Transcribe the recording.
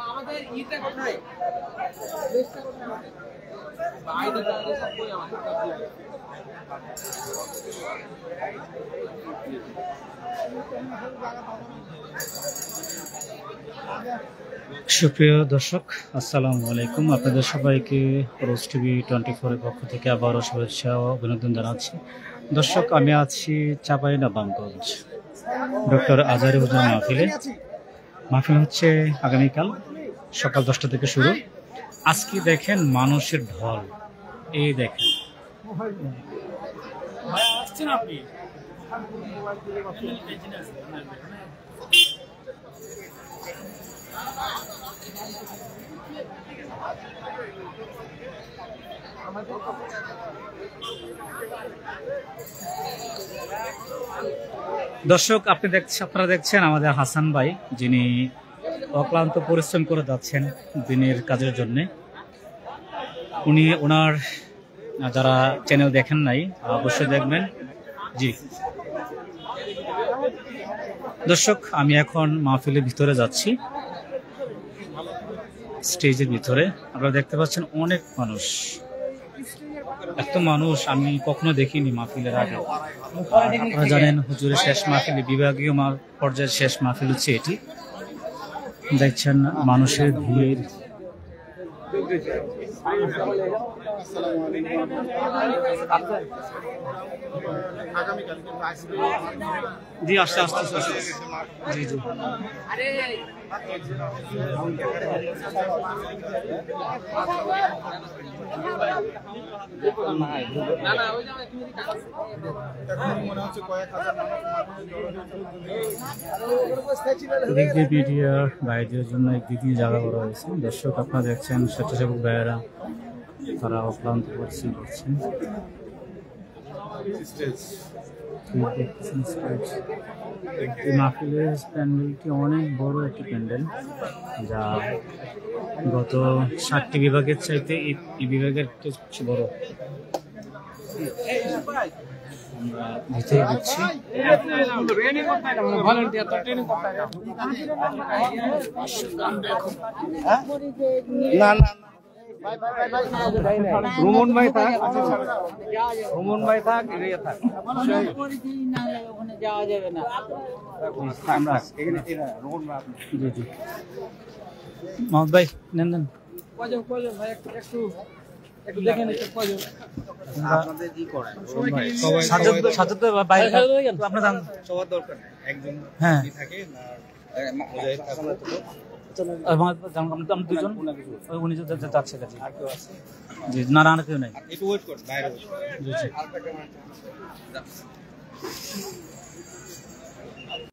আমাদের ইটা কোথায়? সুপ্রিয় দর্শক, আসসালামু আলাইকুম। আপনাদের সবাইকে রোজ টিভি 24 এর পক্ষ থেকে আবারও শুভেচ্ছা ও অভিনন্দন জানাচ্ছি। দর্শক, আমি আছি চাঁপাইনবাবগঞ্জ ডক্টর আজহারী হুজুর মাহফিলে। মাহফিল হচ্ছে আগামীকাল সকাল 10টা থেকে শুরু। আজকে দেখেন মানুষের ঢল, এই দেখেন। দর্শক, আপনারা দেখছেন আমাদের হাসান ভাই, যিনি অক্লান্ত পরিশ্রম করে যাচ্ছেন দিনের কাজের জন্য। ওনার যারা চ্যানেল দেখেন নাই অবশ্যই দেখবেন। জি দর্শক, আমি এখন মাহফিলের ভিতরে যাচ্ছি, স্টেজের ভিতরে। আপনারা দেখতে পাচ্ছেন অনেক মানুষ, এত মানুষ আমি কখনো দেখিনি মাহফিলের আগে। আপনারা জানেন হুজুরের শেষ মাহফিল, বিভাগীয় পর্যায়ের শেষ মাহফিল হচ্ছে এটি। দেখছেন মানুষের ভিড়। জি আস্তে আস্তে জি জি মিডিয়া ভাইদের জন্য একদিকে জায়গা করা হয়েছে। দর্শক, আপনারা দেখছেন স্বেচ্ছাসেবক ভাইয়েরা, তারা অক্লান্ত পরিশ্রম করছেন। মাহফিলের প্যান্ডেলটি অনেক বড় একটি প্যান্ডেল, যা গত 7টি বিভাগের চাইতে এই বিভাগের কিছু বড়। আমরা ভিতরে দিচ্ছি। রোমন ভাই থাক, রোমন ভাই থাক, এরিয়া থাক, যাওয়া যাবে না। মোহাম্মদ ভাই নেন নেন। হ্যাঁ দুজন উনি যাচ্ছে জি, না না কেউ নাই।